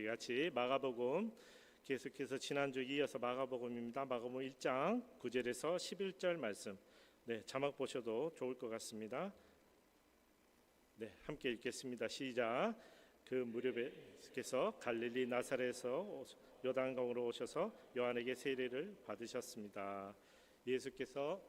같이 마가복음 계속해서 지난주 이어서 마가복음입니다. 마가복음 1장 9절에서 11절 말씀. 자막 보셔도 좋을 것 같습니다. 함께 읽겠습니다. 시작. 그 무렵에서 갈릴리 나사렛에서 요단강으로 오셔서 요한에게 세례를 받으셨습니다. 예수께서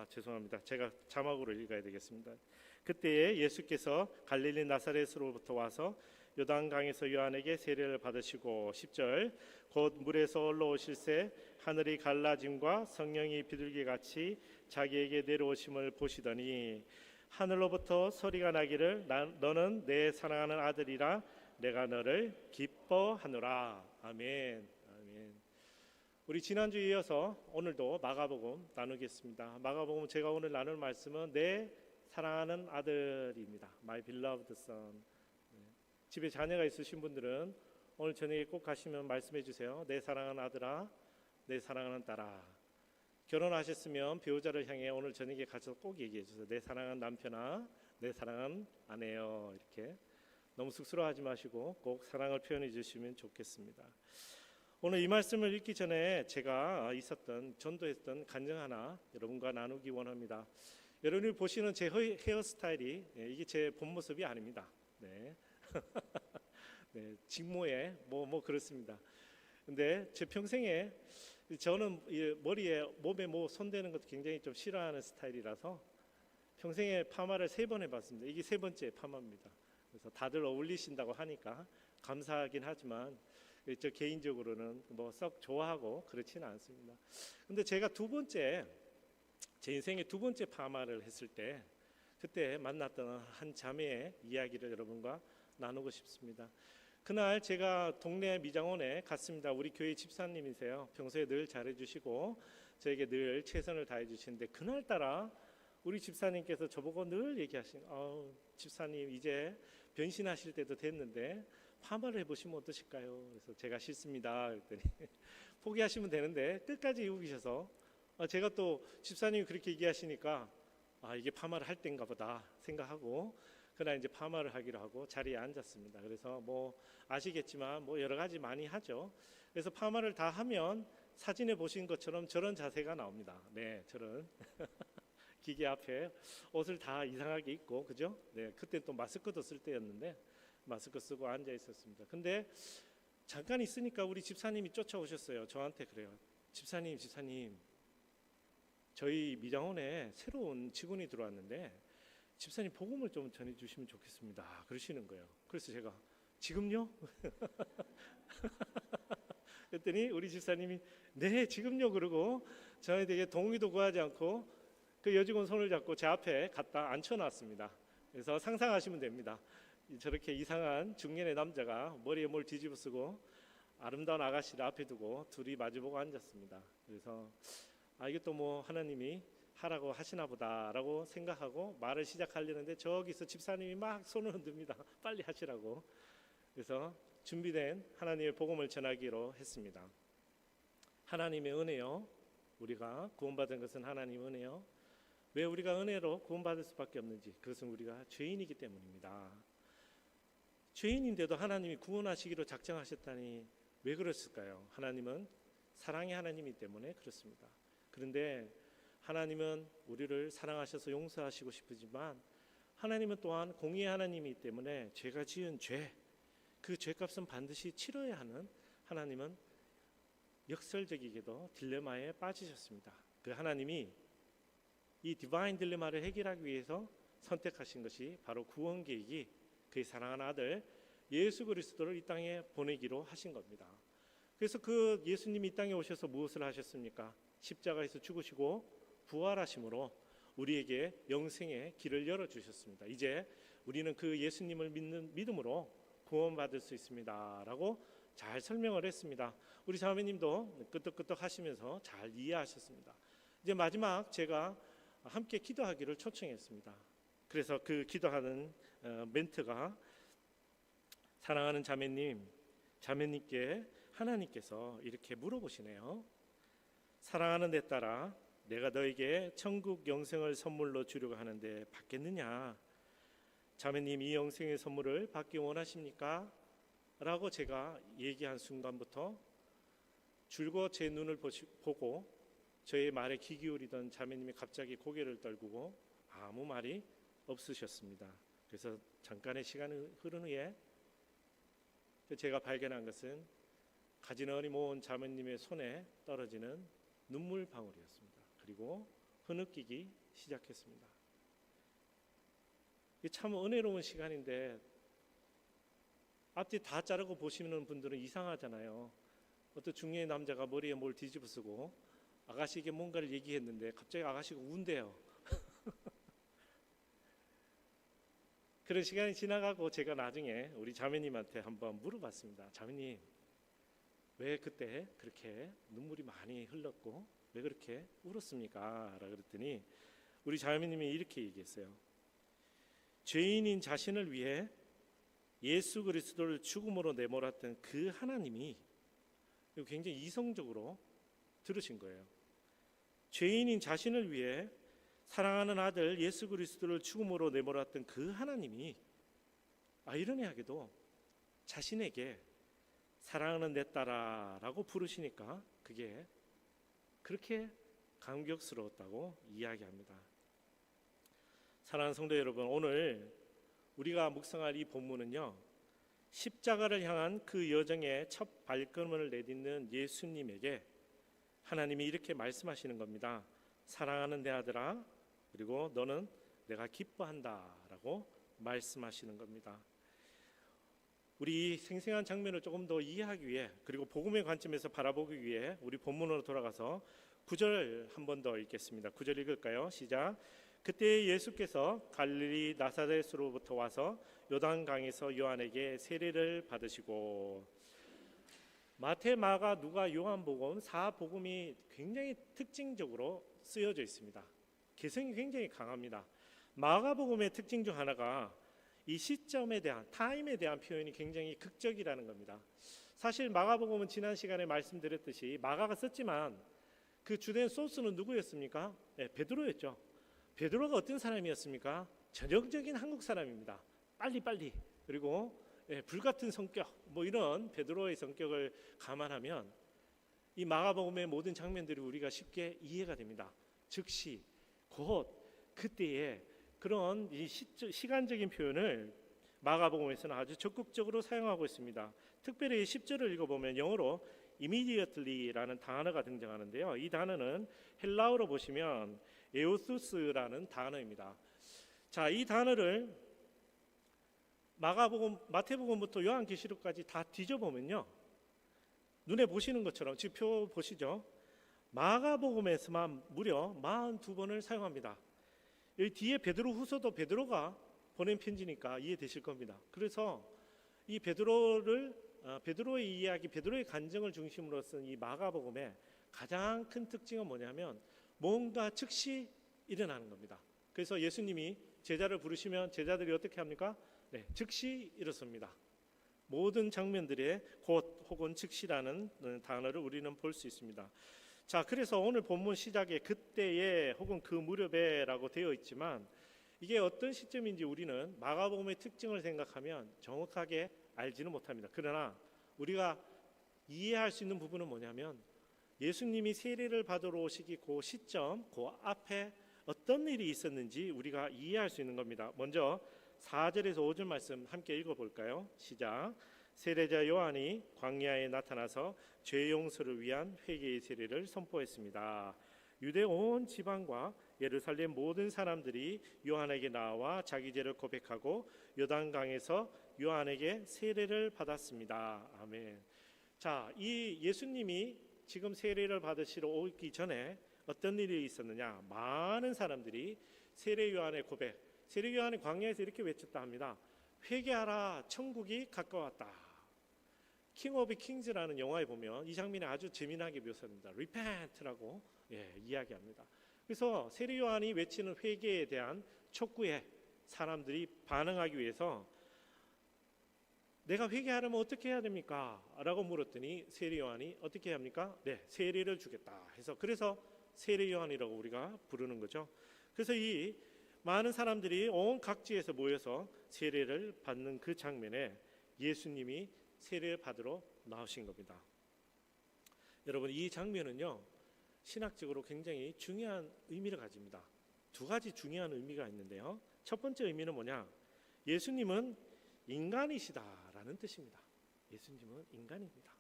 죄송합니다. 제가 자막으로 읽어야 되겠습니다. 그때에 예수께서 갈릴리 나사렛으로부터 와서 요단강에서 요한에게 세례를 받으시고 10절 곧 물에서 올라오실새 하늘이 갈라짐과 성령이 비둘기같이 자기에게 내려오심을 보시더니 하늘로부터 소리가 나기를 너는 내 사랑하는 아들이라 내가 너를 기뻐하노라. 아멘. 아멘. 우리 지난주에 이어서 오늘도 마가복음 나누겠습니다. 마가복음 제가 오늘 나눌 말씀은 내 사랑하는 아들입니다. My beloved son. 집에 자녀가 있으신 분들은 오늘 저녁에 꼭 가시면 말씀해 주세요. 내 사랑하는 아들아, 내 사랑하는 딸아. 결혼하셨으면 배우자를 향해 오늘 저녁에 가서 꼭 얘기해 주세요. 내 사랑하는 남편아, 내 사랑하는 아내요. 이렇게 너무 쑥스러워하지 마시고 꼭 사랑을 표현해 주시면 좋겠습니다. 오늘 이 말씀을 읽기 전에 제가 전도했던 간증 하나 여러분과 나누기 원합니다. 여러분이 보시는 제 헤어스타일이 이게 제 본 모습이 아닙니다. 직모에 뭐 그렇습니다. 근데 제 평생에 저는 머리에 몸에 손대는 것도 굉장히 좀 싫어하는 스타일이라서 평생에 파마를 3번 해봤습니다. 이게 3번째 파마입니다. 그래서 다들 어울리신다고 하니까 감사하긴 하지만 저 개인적으로는 썩 좋아하고 그렇지는 않습니다. 근데 제가 제 인생의 2번째 파마를 했을 때 그때 만났던 한 자매의 이야기를 여러분과 나누고 싶습니다. 그날 제가 동네 미장원에 갔습니다. 우리 교회 집사님이세요. 평소에 늘 잘해주시고 저에게 늘 최선을 다해주시는데 그날따라 우리 집사님께서 저보고 늘 얘기하신 집사님 이제 변신하실 때도 됐는데 파마를 해보시면 어떠실까요? 그래서 제가 싫습니다 그랬더니 포기하시면 되는데 끝까지 이우기셔서 제가 또 집사님이 그렇게 얘기하시니까 이게 파마를 할 때인가 보다 생각하고 그날 이제 파마를 하기로 하고 자리에 앉았습니다. 그래서 아시겠지만 여러 가지 많이 하죠. 그래서 파마를 다 하면 사진에 보신 것처럼 저런 자세가 나옵니다. 저런 기계 앞에 옷을 다 이상하게 입고 그죠? 그때 또 마스크도 쓸 때였는데 마스크 쓰고 앉아 있었습니다. 근데 잠깐 있으니까 우리 집사님이 쫓아오셨어요. 저한테 그래요. 집사님 저희 미장원에 새로운 직원이 들어왔는데 집사님 복음을 좀 전해주시면 좋겠습니다 그러시는 거예요. 그래서 제가 지금요? 그랬더니 우리 집사님이 네 지금요 그러고 저한테 되게 동의도 구하지 않고 그 여직원 손을 잡고 제 앞에 갖다 앉혀놨습니다. 그래서 상상하시면 됩니다. 저렇게 이상한 중년의 남자가 머리에 뭘 뒤집어 쓰고 아름다운 아가씨를 앞에 두고 둘이 마주보고 앉았습니다. 그래서 이게 또 하나님이 하라고 하시나 보다라고 생각하고 말을 시작하려는데 저기서 집사님이 막 손을 흔듭니다. 빨리 하시라고. 그래서 준비된 하나님의 복음을 전하기로 했습니다. 하나님의 은혜요. 우리가 구원받은 것은 하나님의 은혜요. 왜 우리가 은혜로 구원받을 수밖에 없는지 그것은 우리가 죄인이기 때문입니다. 죄인인데도 하나님이 구원하시기로 작정하셨다니 왜 그랬을까요? 하나님은 사랑의 하나님이기 때문에 그렇습니다. 그런데 하나님은 우리를 사랑하셔서 용서하시고 싶으지만 하나님은 또한 공의의 하나님이기 때문에 죄가 지은 그 죄값은 반드시 치러야 하는 하나님은 역설적이게도 딜레마에 빠지셨습니다. 그 하나님이 이 디바인 딜레마를 해결하기 위해서 선택하신 것이 바로 구원 계획이 그의 사랑하는 아들 예수 그리스도를 이 땅에 보내기로 하신 겁니다. 그래서 그 예수님이 이 땅에 오셔서 무엇을 하셨습니까? 십자가에서 죽으시고 부활하심으로 우리에게 영생의 길을 열어주셨습니다. 이제 우리는 그 예수님을 믿는 믿음으로 구원받을 수 있습니다 라고 잘 설명을 했습니다. 우리 자매님도 끄떡끄떡 하시면서 잘 이해하셨습니다. 이제 마지막 제가 함께 기도하기를 초청했습니다. 그래서 그 기도하는 멘트가 사랑하는 자매님께 하나님께서 이렇게 물어보시네요. 사랑하는 내 딸아, 내가 너에게 천국 영생을 선물로 주려고 하는데 받겠느냐? 자매님 이 영생의 선물을 받기 원하십니까? 라고 제가 얘기한 순간부터 줄곧 제 눈을 보고 저의 말에 귀 기울이던 자매님이 갑자기 고개를 떨구고 아무 말이 없으셨습니다. 그래서 잠깐의 시간이 흐른 후에 제가 발견한 것은 가지런히 모은 자매님의 손에 떨어지는 눈물 방울이었습니다. 그리고 흐느끼기 시작했습니다. 이게 참 은혜로운 시간인데 앞뒤 다 자르고 보시는 분들은 이상하잖아요. 어떤 중년의 남자가 머리에 뭘 뒤집어 쓰고 아가씨에게 뭔가를 얘기했는데 갑자기 아가씨가 운대요. 그런 시간이 지나가고 제가 나중에 우리 자매님한테 한번 물어봤습니다. 자매님, 왜 그때 그렇게 눈물이 많이 흘렀고 왜 그렇게 울었습니까? 라고 그랬더니 우리 자매님이 이렇게 얘기했어요. 죄인인 자신을 위해 예수 그리스도를 죽음으로 내몰았던 그 하나님이, 굉장히 이성적으로 들으신 거예요. 죄인인 자신을 위해 사랑하는 아들 예수 그리스도를 죽음으로 내몰았던 그 하나님이 아이러니하게도 자신에게 사랑하는 내 딸아라고 부르시니까 그게 그렇게 감격스러웠다고 이야기합니다. 사랑하는 성도 여러분, 오늘 우리가 묵상할 이 본문은요, 십자가를 향한 그 여정의 첫 발걸음을 내딛는 예수님에게 하나님이 이렇게 말씀하시는 겁니다. 사랑하는 내 아들아, 그리고 너는 내가 기뻐한다 라고 말씀하시는 겁니다. 우리 이 생생한 장면을 조금 더 이해하기 위해, 그리고 복음의 관점에서 바라보기 위해 우리 본문으로 돌아가서 9절 한 번 더 읽겠습니다. 9절 읽을까요? 시작. 그때 예수께서 갈릴리 나사렛으로부터 와서 요단강에서 요한에게 세례를 받으시고, 마태, 마가, 누가, 요한복음 4복음이 굉장히 특징적으로 쓰여져 있습니다. 개성이 굉장히 강합니다. 마가복음의 특징 중 하나가 이 시점에 대한, 타임에 대한 표현이 굉장히 극적이라는 겁니다. 사실 마가복음은 지난 시간에 말씀드렸듯이 마가가 썼지만 그 주된 소스는 누구였습니까? 네, 베드로였죠. 베드로가 어떤 사람이었습니까? 전형적인 한국 사람입니다. 빨리빨리, 그리고 불같은 성격, 이런 베드로의 성격을 감안하면 이 마가복음의 모든 장면들이 우리가 쉽게 이해가 됩니다. 즉시 곧 그때의 그런 이 시간적인 표현을 마가복음에서는 아주 적극적으로 사용하고 있습니다. 특별히 10절을 읽어보면 영어로 immediately라는 단어가 등장하는데요. 이 단어는 헬라어로 보시면 에오수스라는 단어입니다. 자, 이 단어를 마가복음, 마태복음부터 요한계시록까지 다 뒤져보면요, 눈에 보시는 것처럼 지금 표 보시죠. 마가복음에서만 무려 42번을 사용합니다. 여기 뒤에 베드로 후서도 베드로가 보낸 편지니까 이해되실 겁니다. 그래서 이 베드로의 이야기, 베드로의 간증을 중심으로 쓴 이 마가복음의 가장 큰 특징은 뭐냐면 뭔가 즉시 일어나는 겁니다. 그래서 예수님이 제자를 부르시면 제자들이 어떻게 합니까? 네, 즉시 일어섭니다. 모든 장면들에 곧 혹은 즉시라는 단어를 우리는 볼 수 있습니다. 자, 그래서 오늘 본문 시작에 그때에 혹은 그 무렵에라고 되어 있지만 이게 어떤 시점인지 우리는 마가복음의 특징을 생각하면 정확하게 알지는 못합니다. 그러나 우리가 이해할 수 있는 부분은 뭐냐면 예수님이 세례를 받으러 오시기 그 시점, 그 앞에 어떤 일이 있었는지 우리가 이해할 수 있는 겁니다. 먼저 4절에서 5절 말씀 함께 읽어볼까요? 시작. 세례자 요한이 광야에 나타나서 죄 용서를 위한 회개의 세례를 선포했습니다. 유대 온 지방과 예루살렘 모든 사람들이 요한에게 나와 자기 죄를 고백하고 요단강에서 요한에게 세례를 받았습니다. 아멘. 자, 이 예수님이 지금 세례를 받으시러 오기 전에 어떤 일이 있었느냐? 많은 사람들이 세례 요한의 고백, 세례 요한이 광야에서 이렇게 외쳤다 합니다. 회개하라, 천국이 가까웠다. 킹 오브 킹즈라는 영화에 보면 이 장면이 아주 재미나게 묘사됩니다. Repent라고 이야기합니다. 그래서 세례 요한이 외치는 회개에 대한 촉구에 사람들이 반응하기 위해서 내가 회개하려면 어떻게 해야 됩니까? 라고 물었더니 세례 요한이 어떻게 합니까? 네, 세례를 주겠다 해서, 그래서 세례 요한이라고 우리가 부르는 거죠. 그래서 이 많은 사람들이 온 각지에서 모여서 세례를 받는 그 장면에 예수님이 세례를 받으러 나오신 겁니다. 여러분, 이 장면은요, 신학적으로 굉장히 중요한 의미를 가집니다. 두 가지 중요한 의미가 있는데요. 첫 번째 의미는 뭐냐? 예수님은 인간이시다라는 뜻입니다. 예수님은 인간입니다.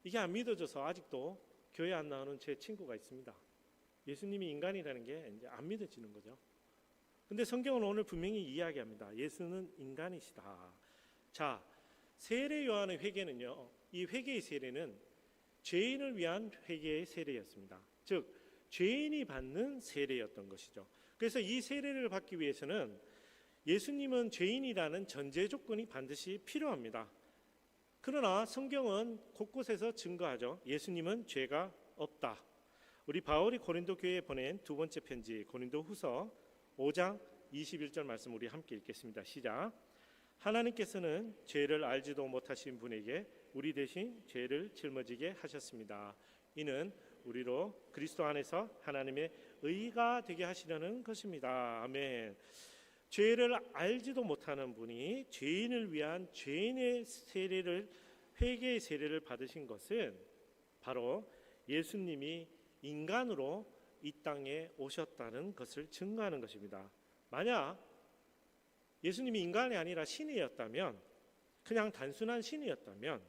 이게 안 믿어져서 아직도 교회 안 나오는 제 친구가 있습니다. 예수님이 인간이라는 게 이제 안 믿어지는 거죠. 근데 성경은 오늘 분명히 이야기합니다. 예수는 인간이시다. 자, 세례 요한의 회개는요, 이 회개의 세례는 죄인을 위한 회개의 세례였습니다. 즉, 죄인이 받는 세례였던 것이죠. 그래서 이 세례를 받기 위해서는 예수님은 죄인이라는 전제 조건이 반드시 필요합니다. 그러나 성경은 곳곳에서 증거하죠. 예수님은 죄가 없다. 우리 바울이 고린도 교회에 보낸 두 번째 편지 고린도후서 5장 21절 말씀 우리 함께 읽겠습니다. 시작. 하나님께서는 죄를 알지도 못하신 분에게 우리 대신 죄를 짊어지게 하셨습니다. 이는 우리로 그리스도 안에서 하나님의 의가 되게 하시려는 것입니다. 아멘. 죄를 알지도 못하는 분이 죄인을 위한 죄인의 세례를, 회개의 세례를 받으신 것은 바로 예수님이 인간으로 이 땅에 오셨다는 것을 증거하는 것입니다. 만약 예수님이 인간이 아니라 신이었다면, 그냥 단순한 신이었다면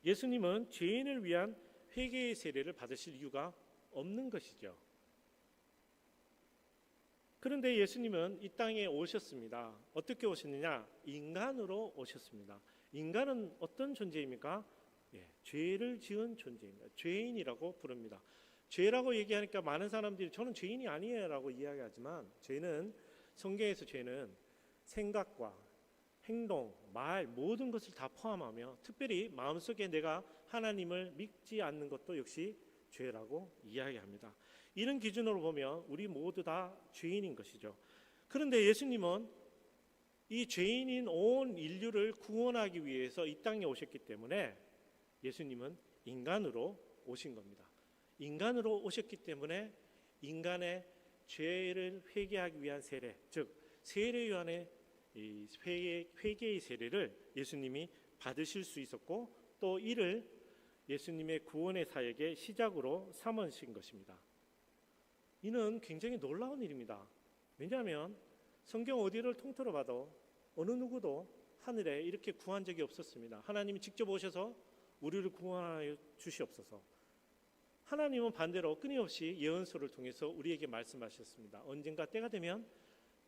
예수님은 죄인을 위한 회개의 세례를 받으실 이유가 없는 것이죠. 그런데 예수님은 이 땅에 오셨습니다. 어떻게 오셨느냐? 인간으로 오셨습니다. 인간은 어떤 존재입니까? 죄를 지은 존재입니다. 죄인이라고 부릅니다. 죄라고 얘기하니까 많은 사람들이 저는 죄인이 아니에요 라고 이야기하지만, 죄는, 성경에서 죄는 생각과 행동, 말, 모든 것을 다 포함하며 특별히 마음속에 내가 하나님을 믿지 않는 것도 역시 죄라고 이야기합니다. 이런 기준으로 보면 우리 모두 다 죄인인 것이죠. 그런데 예수님은 이 죄인인 온 인류를 구원하기 위해서 이 땅에 오셨기 때문에 예수님은 인간으로 오신 겁니다. 인간으로 오셨기 때문에 인간의 죄를 회개하기 위한 세례, 즉 세례 요한의 회개의 세례를 예수님이 받으실 수 있었고, 또 이를 예수님의 구원의 사역의 시작으로 삼으신 것입니다. 이는 굉장히 놀라운 일입니다. 왜냐하면 성경 어디를 통틀어 봐도 어느 누구도 하늘에 이렇게 구한 적이 없었습니다. 하나님이 직접 오셔서 우리를 구원하여 주시옵소서. 하나님은 반대로 끊임없이 예언서를 통해서 우리에게 말씀하셨습니다. 언젠가 때가 되면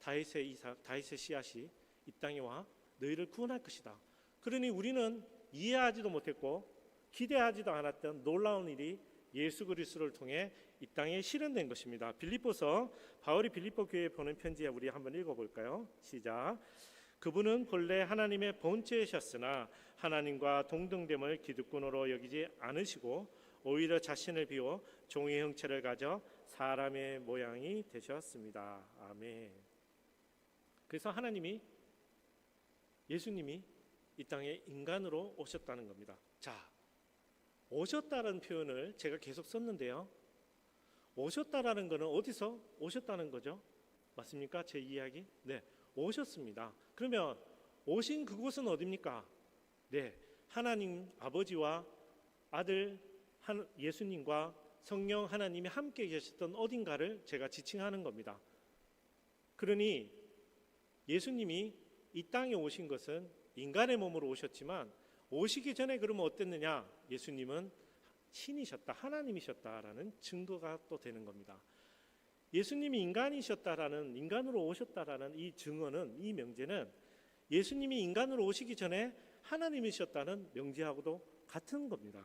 다윗의 씨앗이 이 땅에 와 너희를 구원할 것이다. 그러니 우리는 이해하지도 못했고 기대하지도 않았던 놀라운 일이 예수 그리스도를 통해 이 땅에 실현된 것입니다. 빌립보서, 바울이 빌립보 교회에 보낸 편지에 우리 한번 읽어볼까요? 시작. 그분은 본래 하나님의 본체이셨으나 하나님과 동등됨을 기득권으로 여기지 않으시고 오히려 자신을 비워 종의 형체를 가져 사람의 모양이 되셨습니다. 아멘. 그래서 하나님이, 예수님이 이 땅에 인간으로 오셨다는 겁니다. 자, 오셨다는 표현을 제가 계속 썼는데요. 오셨다라는 것은 어디서 오셨다는 거죠? 맞습니까? 제 이야기? 네, 오셨습니다. 그러면 오신 그곳은 어디입니까? 네, 하나님 아버지와 아들 예수님과 성령 하나님이 함께 계셨던 어딘가를 제가 지칭하는 겁니다. 그러니 예수님이 이 땅에 오신 것은 인간의 몸으로 오셨지만 오시기 전에 그러면 어땠느냐? 예수님은 신이셨다, 하나님이셨다라는 증거가 또 되는 겁니다. 예수님이 인간이셨다라는, 인간으로 오셨다라는 이 증언은, 이 명제는 예수님이 인간으로 오시기 전에 하나님이셨다는 명제하고도 같은 겁니다.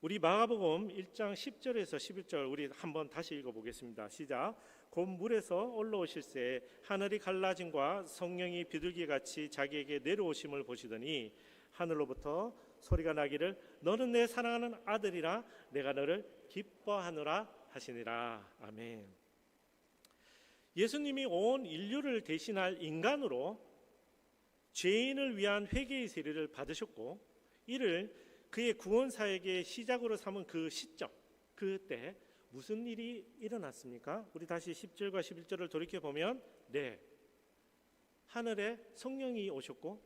우리 마가복음 1장 10절에서 11절 우리 한번 다시 읽어보겠습니다. 시작. 곧 물에서 올라오실새 하늘이 갈라짐과 성령이 비둘기같이 자기에게 내려오심을 보시더니 하늘로부터 소리가 나기를 너는 내 사랑하는 아들이라 내가 너를 기뻐하노라 하시니라. 아멘. 예수님이 온 인류를 대신할 인간으로 죄인을 위한 회개의 세례를 받으셨고, 이를 그의 구원 사역의 시작으로 삼은 그 시점, 그때 무슨 일이 일어났습니까? 우리 다시 10절과 11절을 돌이켜 보면, 네, 하늘에 성령이 오셨고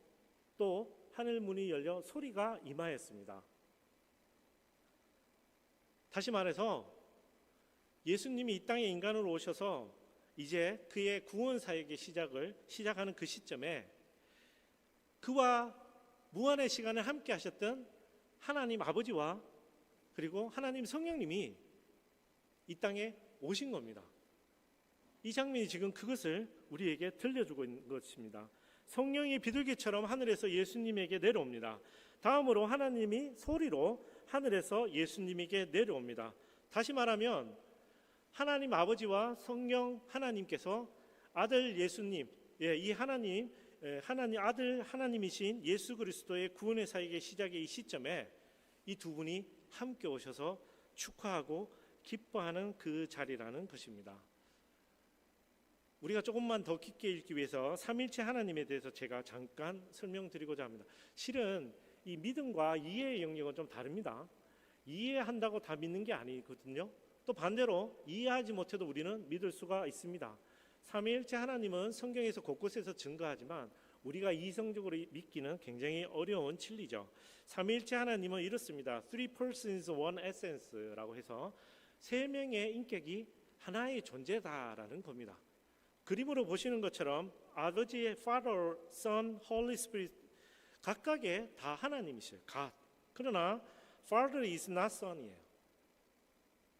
또 하늘 문이 열려 소리가 임하였습니다. 다시 말해서 예수님이 이 땅에 인간으로 오셔서 이제 그의 구원 사역의 시작하는 그 시점에 그와 무한의 시간을 함께 하셨던 하나님 아버지와 그리고 하나님 성령님이 이 땅에 오신 겁니다. 이 장면이 지금 그것을 우리에게 들려주고 있는 것입니다. 성령이 비둘기처럼 하늘에서 예수님에게 내려옵니다. 다음으로 하나님이 소리로 하늘에서 예수님에게 내려옵니다. 다시 말하면 하나님 아버지와 성령 하나님께서 아들 예수님, 이 하나님 아들 하나님이신 예수 그리스도의 구원의 사역의 시작의 이 시점에 이 두 분이 함께 오셔서 축하하고 기뻐하는 그 자리라는 것입니다. 우리가 조금만 더 깊게 읽기 위해서 삼일체 하나님에 대해서 제가 잠깐 설명드리고자 합니다. 실은 이 믿음과 이해의 영역은 좀 다릅니다. 이해한다고 다 믿는 게 아니거든요. 또 반대로 이해하지 못해도 우리는 믿을 수가 있습니다. 삼위일체 하나님은 성경에서 곳곳에서 증거하지만 우리가 이성적으로 믿기는 굉장히 어려운 진리죠. 삼위일체 하나님은 이렇습니다. Three persons, one essence라고 해서 세 명의 인격이 하나의 존재다라는 겁니다. 그림으로 보시는 것처럼 아버지의 Father, Son, Holy Spirit 각각의 다 하나님이셔요. God. 그러나 Father is not Son이에요.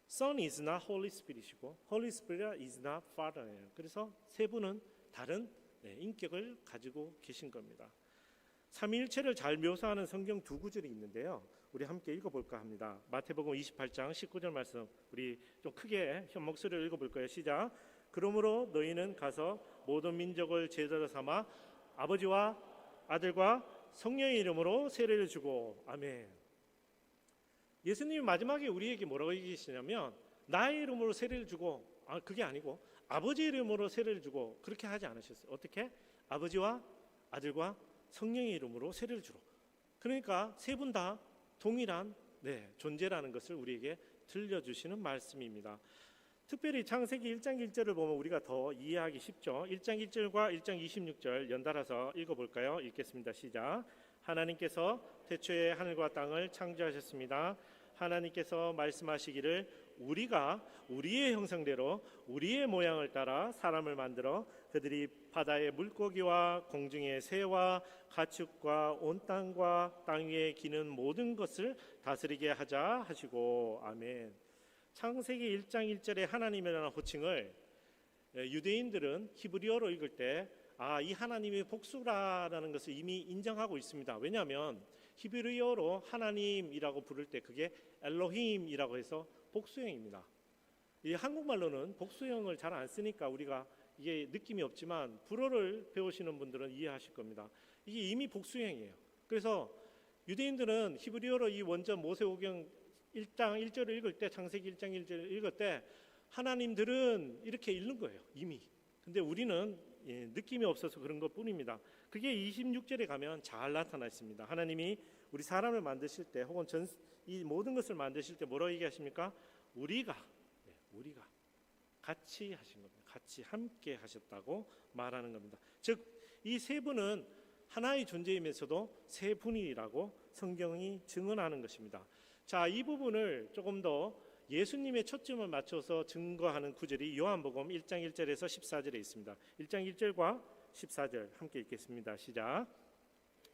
Son is not Holy Spirit이고 Holy Spirit is not Father예요. 그래서 세 분은 다른 인격을 가지고 계신 겁니다. 삼위일체를 잘 묘사하는 성경 두 구절이 있는데요. 우리 함께 읽어볼까 합니다. 마태복음 28장 19절 말씀 우리 좀 크게 현 목소리로 읽어볼 거예요. 시작. 그러므로 너희는 가서 모든 민족을 제자로 삼아 아버지와 아들과 성령의 이름으로 세례를 주고 아멘. 예수님이 마지막에 우리에게 뭐라고 얘기하시냐면 나의 이름으로 세례를 주고 그게 아니고 아버지 이름으로 세례를 주고 그렇게 하지 않으셨어요. 어떻게? 아버지와 아들과 성령의 이름으로 세례를 주로. 그러니까 세 분 다 동일한 존재라는 것을 우리에게 들려주시는 말씀입니다. 특별히 창세기 1장 1절을 보면 우리가 더 이해하기 쉽죠. 1장 1절과 1장 26절 연달아서 읽어볼까요? 읽겠습니다. 시작. 하나님께서 태초에 하늘과 땅을 창조하셨습니다. 하나님께서 말씀하시기를 우리가 우리의 형상대로 우리의 모양을 따라 사람을 만들어 그들이 바다의 물고기와 공중의 새와 가축과 온 땅과 땅 위에 기는 모든 것을 다스리게 하자 하시고 아멘. 창세기 1장 1절에 하나님이라는 호칭을 유대인들은 히브리어로 읽을 때 이 하나님의 복수라는 것을 이미 인정하고 있습니다. 왜냐하면 히브리어로 하나님이라고 부를 때 그게 엘로힘이라고 해서 복수형입니다. 이 한국말로는 복수형을 잘 안 쓰니까 우리가 이게 느낌이 없지만 불어를 배우시는 분들은 이해하실 겁니다. 이게 이미 복수형이에요. 그래서 유대인들은 히브리어로 이 원전 모세오경 1장 1절을 읽을 때 창세기 1장 1절을 읽을 때 하나님들은 이렇게 읽는 거예요. 이미. 근데 우리는 느낌이 없어서 그런 것뿐입니다. 그게 26절에 가면 잘 나타나 있습니다. 하나님이 우리 사람을 만드실 때 혹은 이 모든 것을 만드실 때 뭐라고 얘기하십니까? 우리가 같이 하신 겁니다. 같이 함께 하셨다고 말하는 겁니다. 즉 이 세 분은 하나의 존재이면서도 세 분이라고 성경이 증언하는 것입니다. 자, 이 부분을 조금 더 예수님의 초점을 맞춰서 증거하는 구절이 요한복음 1장 1절에서 14절에 있습니다. 1장 1절과 14절 함께 읽겠습니다. 시작.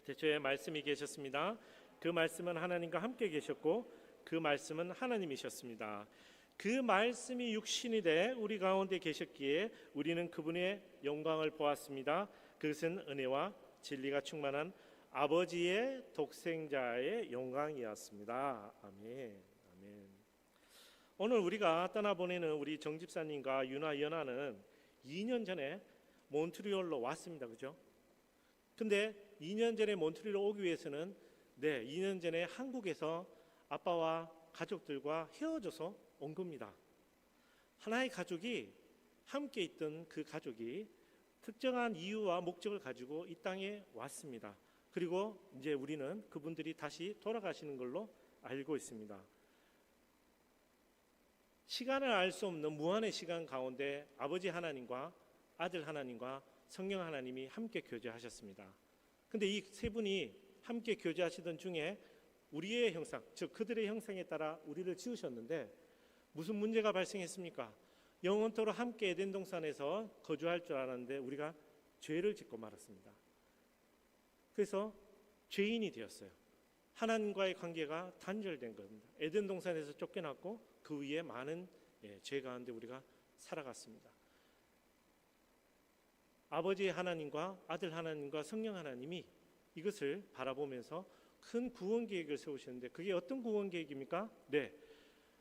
태초에 말씀이 계셨습니다. 그 말씀은 하나님과 함께 계셨고 그 말씀은 하나님이셨습니다. 그 말씀이 육신이 돼 우리 가운데 계셨기에 우리는 그분의 영광을 보았습니다. 그것은 은혜와 진리가 충만한 아버지의 독생자의 영광이었습니다. 아멘. 아멘. 오늘 우리가 떠나보내는 우리 정 집사님과 윤아 연아는 2년 전에 몬트리올로 왔습니다. 그죠? 근데 2년 전에 몬트리올로 오기 위해서는 2년 전에 한국에서 아빠와 가족들과 헤어져서 온 겁니다. 하나의 가족이 함께 있던 그 가족이 특정한 이유와 목적을 가지고 이 땅에 왔습니다. 그리고 이제 우리는 그분들이 다시 돌아가시는 걸로 알고 있습니다. 시간을 알 수 없는 무한의 시간 가운데 아버지 하나님과 아들 하나님과 성령 하나님이 함께 교제하셨습니다. 근데 이 세 분이 함께 교제하시던 중에 우리의 형상, 즉 그들의 형상에 따라 우리를 지으셨는데 무슨 문제가 발생했습니까? 영원토록 함께 에덴 동산에서 거주할 줄 알았는데 우리가 죄를 짓고 말았습니다. 그래서 죄인이 되었어요. 하나님과의 관계가 단절된 겁니다. 에덴 동산에서 쫓겨났고 그 위에 많은 죄 가운데 우리가 살아갔습니다. 아버지 하나님과 아들 하나님과 성령 하나님이 이것을 바라보면서 큰 구원 계획을 세우셨는데 그게 어떤 구원 계획입니까? 네,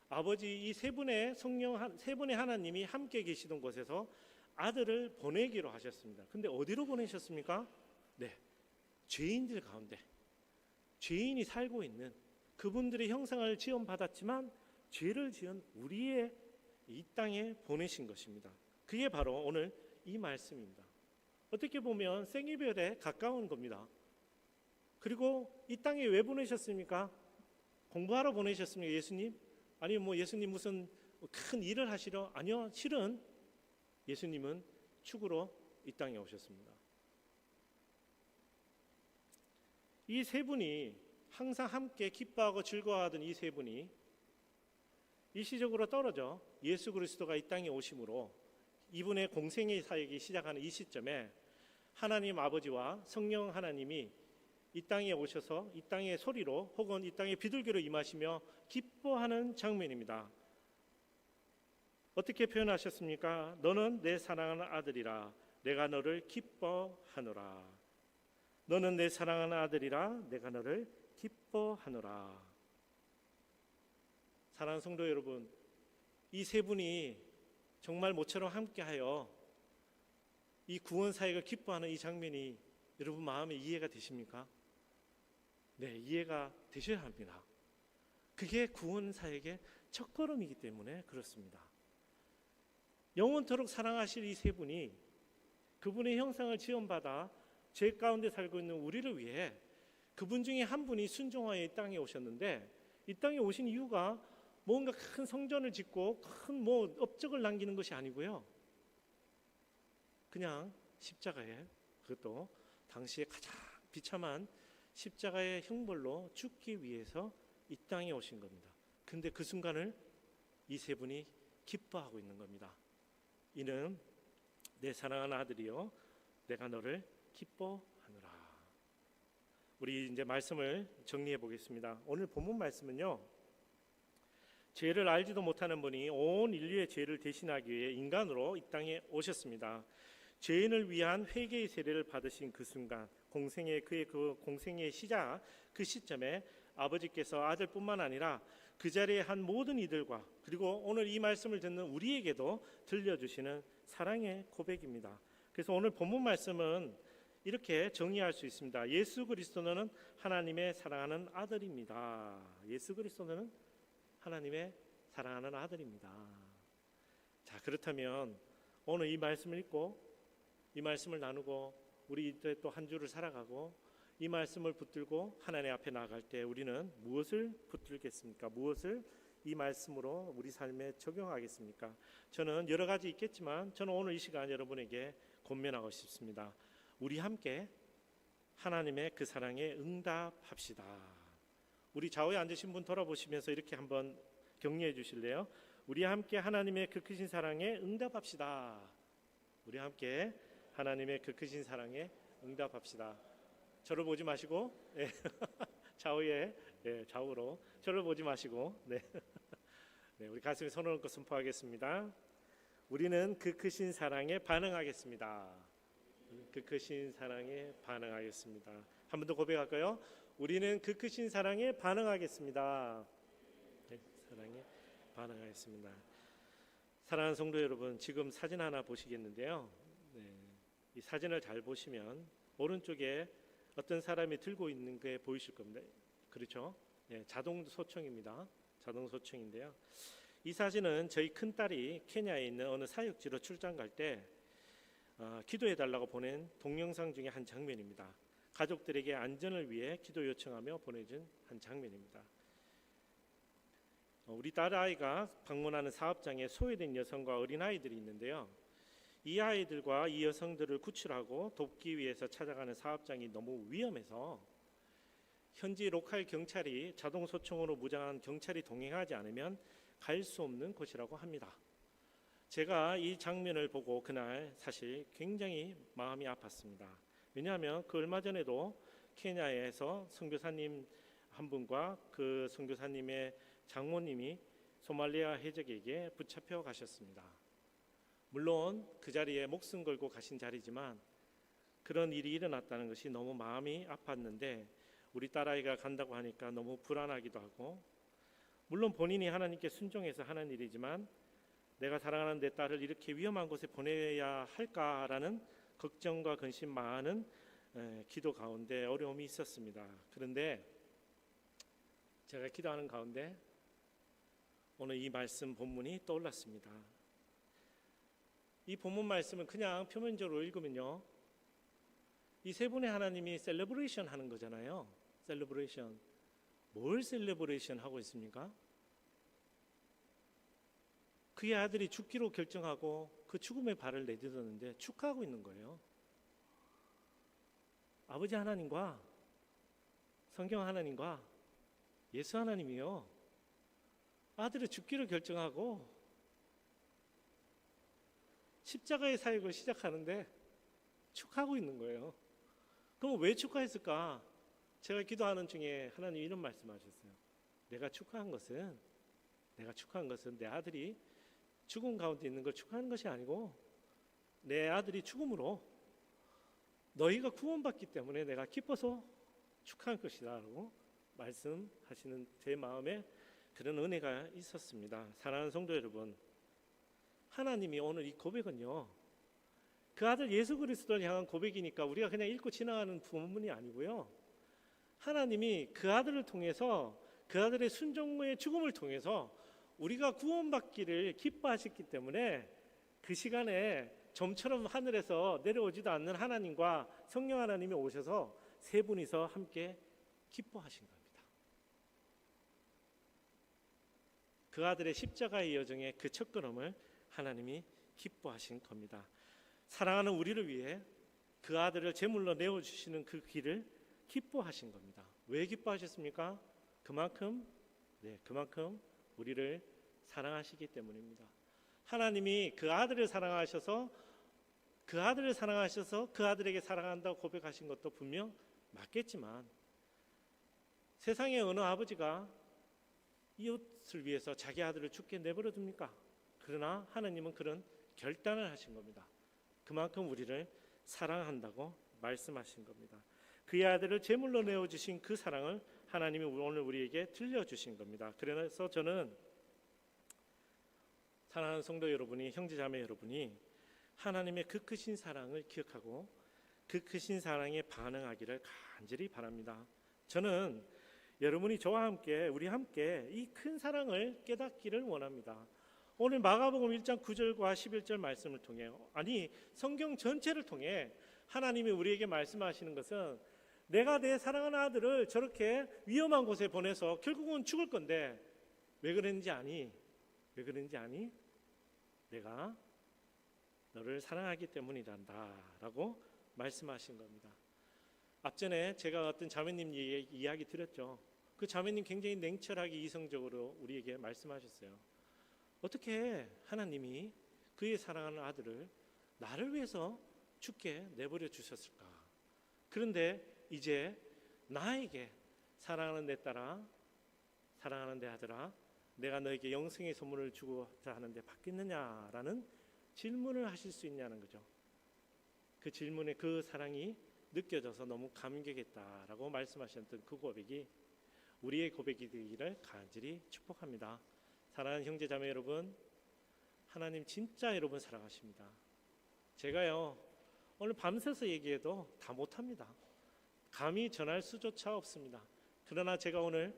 아버지 이 세 분의 성령 세 분의 하나님이 함께 계시던 곳에서 아들을 보내기로 하셨습니다. 근데 어디로 보내셨습니까? 네, 죄인들 가운데 죄인이 살고 있는 그분들의 형상을 지원받았지만 죄를 지은 우리의 이 땅에 보내신 것입니다. 그게 바로 오늘 이 말씀입니다. 어떻게 보면 생이별에 가까운 겁니다. 그리고 이 땅에 왜 보내셨습니까? 공부하러 보내셨습니까? 예수님? 아니면 뭐 예수님 무슨 큰 일을 하시러? 아니요, 실은 예수님은 축으로 이 땅에 오셨습니다. 이 세 분이 항상 함께 기뻐하고 즐거워하던 이 세 분이 일시적으로 떨어져 예수 그리스도가 이 땅에 오심으로 이분의 공생의 사역이 시작하는 이 시점에 하나님 아버지와 성령 하나님이 이 땅에 오셔서 이 땅의 소리로 혹은 이 땅의 비둘기로 임하시며 기뻐하는 장면입니다. 어떻게 표현하셨습니까? 너는 내 사랑하는 아들이라 내가 너를 기뻐하노라. 너는 내 사랑하는 아들이라 내가 너를 기뻐하노라. 사랑하는 성도 여러분, 이 세 분이 정말 모처럼 함께하여 이 구원 사역을 기뻐하는 이 장면이 여러분 마음에 이해가 되십니까? 네, 이해가 되셔야 합니다. 그게 구원 사역의 첫걸음이기 때문에 그렇습니다. 영원토록 사랑하실 이 세 분이 그분의 형상을 지원받아 죄 가운데 살고 있는 우리를 위해 그분 중에 한 분이 순종하여 이 땅에 오셨는데 이 땅에 오신 이유가 뭔가 큰 성전을 짓고 큰 뭐 업적을 남기는 것이 아니고요. 그냥 십자가에, 그것도 당시에 가장 비참한 십자가의 형벌로 죽기 위해서 이 땅에 오신 겁니다. 근데 그 순간을 이 세 분이 기뻐하고 있는 겁니다. 이는 내 사랑하는 아들이요 내가 너를 기뻐하노라. 우리 이제 말씀을 정리해 보겠습니다. 오늘 본문 말씀은요, 죄를 알지도 못하는 분이 온 인류의 죄를 대신하기 위해 인간으로 이 땅에 오셨습니다. 죄인을 위한 회개의 세례를 받으신 그 순간, 그의 공생의 시작, 그 시점에 아버지께서 아들뿐만 아니라 그 자리에 한 모든 이들과 그리고 오늘 이 말씀을 듣는 우리에게도 들려주시는 사랑의 고백입니다. 그래서 오늘 본문 말씀은 이렇게 정리할 수 있습니다. 예수 그리스도는 하나님의 사랑하는 아들입니다. 예수 그리스도는 하나님의 사랑하는 아들입니다. 자, 그렇다면 오늘 이 말씀을 읽고 이 말씀을 나누고 우리 또 한 주를 살아가고 이 말씀을 붙들고 하나님 앞에 나아갈 때 우리는 무엇을 붙들겠습니까? 무엇을 이 말씀으로 우리 삶에 적용하겠습니까? 저는 여러 가지 있겠지만 저는 오늘 이 시간 여러분에게 권면하고 싶습니다. 우리 함께 하나님의 그 사랑에 응답합시다. 우리 좌우에 앉으신 분 돌아보시면서 이렇게 한번 격려해 주실래요? 우리 함께 하나님의 그 크신 사랑에 응답합시다. 우리 함께 하나님의 그 크신 사랑에 응답합시다. 저를 보지 마시고 좌우에 좌우로 저를 보지 마시고 우리 가슴에 손을 얹고 선포하겠습니다. 우리는 그 크신 사랑에 반응하겠습니다. 그 크신 사랑에 반응하겠습니다. 한 번 더 고백할까요? 우리는 그 크신 사랑에 반응하겠습니다. 사랑에 반응하겠습니다. 사랑하는 성도 여러분, 지금 사진 하나 보시겠는데요. 이 사진을 잘 보시면 오른쪽에 어떤 사람이 들고 있는 게 보이실 겁니다. 그렇죠? 자동 소총입니다. 자동 소총인데요. 이 사진은 저희 큰 딸이 케냐에 있는 어느 사역지로 출장 갈 때 기도해 달라고 보낸 동영상 중에 한 장면입니다. 가족들에게 안전을 위해 기도 요청하며 보내준 한 장면입니다. 우리 딸 아이가 방문하는 사업장에 소외된 여성과 어린아이들이 있는데요. 이 아이들과 이 여성들을 구출하고 돕기 위해서 찾아가는 사업장이 너무 위험해서 현지 로컬 경찰이 자동 소총으로 무장한 경찰이 동행하지 않으면 갈 수 없는 곳이라고 합니다. 제가 이 장면을 보고 그날 사실 굉장히 마음이 아팠습니다. 왜냐하면 그 얼마 전에도 케냐에서 선교사님 한 분과 그 선교사님의 장모님이 소말리아 해적에게 붙잡혀 가셨습니다. 물론 그 자리에 목숨 걸고 가신 자리지만 그런 일이 일어났다는 것이 너무 마음이 아팠는데 우리 딸아이가 간다고 하니까 너무 불안하기도 하고, 물론 본인이 하나님께 순종해서 하는 일이지만 내가 사랑하는 내 딸을 이렇게 위험한 곳에 보내야 할까라는 걱정과 근심 많은 기도 가운데 어려움이 있었습니다. 그런데 제가 기도하는 가운데 오늘 이 말씀 본문이 떠올랐습니다. 이 본문 말씀은 그냥 표면적으로 읽으면요, 이 세 분의 하나님이 셀러브레이션 하는 거잖아요. 셀러브레이션. 뭘 셀러브레이션 하고 있습니까? 그의 아들이 죽기로 결정하고 그 죽음의 발을 내딛었는데 축하하고 있는 거예요. 아버지 하나님과 성경 하나님과 예수 하나님이요, 아들의 죽기를 결정하고 십자가의 사역을 시작하는데 축하하고 있는 거예요. 그럼 왜 축하했을까? 제가 기도하는 중에 하나님 이런 말씀하셨어요. 내가 축하한 것은 내 아들이 죽음 가운데 있는 걸 축하하는 것이 아니고 내 아들이 죽음으로 너희가 구원받기 때문에 내가 기뻐서 축하할 것이다 라고 말씀하시는 제 마음에 그런 은혜가 있었습니다. 사랑하는 성도 여러분, 하나님이 오늘 이 고백은요, 그 아들 예수 그리스도를 향한 고백이니까 우리가 그냥 읽고 지나가는 부분이 아니고요, 하나님이 그 아들을 통해서, 그 아들의 순종의 죽음을 통해서 우리가 구원받기를 기뻐하셨기 때문에 그 시간에 점처럼 하늘에서 내려오지도 않는 하나님과 성령 하나님이 오셔서 세 분이서 함께 기뻐하신 겁니다. 그 아들의 십자가의 여정의 그 첫걸음을 하나님이 기뻐하신 겁니다. 사랑하는 우리를 위해 그 아들을 제물로 내어주시는 그 길을 기뻐하신 겁니다. 왜 기뻐하셨습니까? 그만큼 우리를 사랑하시기 때문입니다. 하나님이 그 아들을 사랑하셔서 그 아들에게 사랑한다고 고백하신 것도 분명 맞겠지만, 세상의 어느 아버지가 이웃을 위해서 자기 아들을 죽게 내버려 둡니까? 그러나 하나님은 그런 결단을 하신 겁니다. 그만큼 우리를 사랑한다고 말씀하신 겁니다. 그의 아들을 제물로 내어주신 그 사랑을 하나님이 오늘 우리에게 들려주신 겁니다. 그래서 저는 사랑하는 성도 여러분이, 형제자매 여러분이 하나님의 그 크신 사랑을 기억하고 그 크신 사랑에 반응하기를 간절히 바랍니다. 저는 여러분이 저와 함께, 우리 함께 이 큰 사랑을 깨닫기를 원합니다. 오늘 마가복음 1장 9절과 11절 말씀을 통해, 아니 성경 전체를 통해 하나님이 우리에게 말씀하시는 것은 내가 내 사랑하는 아들을 저렇게 위험한 곳에 보내서 결국은 죽을 건데 왜 그랬는지 아니? 내가 너를 사랑하기 때문이란다 라고 말씀하신 겁니다. 앞전에 제가 어떤 자매님 이야기 드렸죠. 그 자매님 굉장히 냉철하게 이성적으로 우리에게 말씀하셨어요. 어떻게 하나님이 그의 사랑하는 아들을 나를 위해서 죽게 내버려 주셨을까? 그런데 이제 나에게 사랑하는 내 딸아, 사랑하는 내 아들아, 내가 너에게 영생의 선물을 주고자 하는데 받겠느냐라는 질문을 하실 수 있냐는 거죠. 그 질문에 그 사랑이 느껴져서 너무 감격했다라고 말씀하셨던 그 고백이 우리의 고백이 되기를 간절히 축복합니다. 사랑하는 형제 자매 여러분, 하나님 진짜 여러분 사랑하십니다. 제가요 오늘 밤새서 얘기해도 다 못합니다. 감히 전할 수조차 없습니다. 그러나 제가 오늘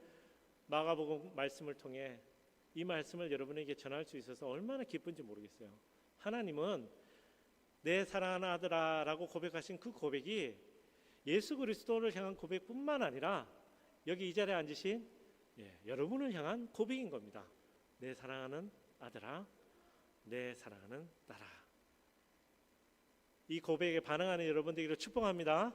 마가복음 말씀을 통해 이 말씀을 여러분에게 전할 수 있어서 얼마나 기쁜지 모르겠어요. 하나님은 내 사랑하는 아들아 라고 고백하신 그 고백이 예수 그리스도를 향한 고백뿐만 아니라 여기 이 자리에 앉으신 여러분을 향한 고백인 겁니다. 내 사랑하는 아들아, 내 사랑하는 딸아. 이 고백에 반응하는 여러분 되기를 축복합니다.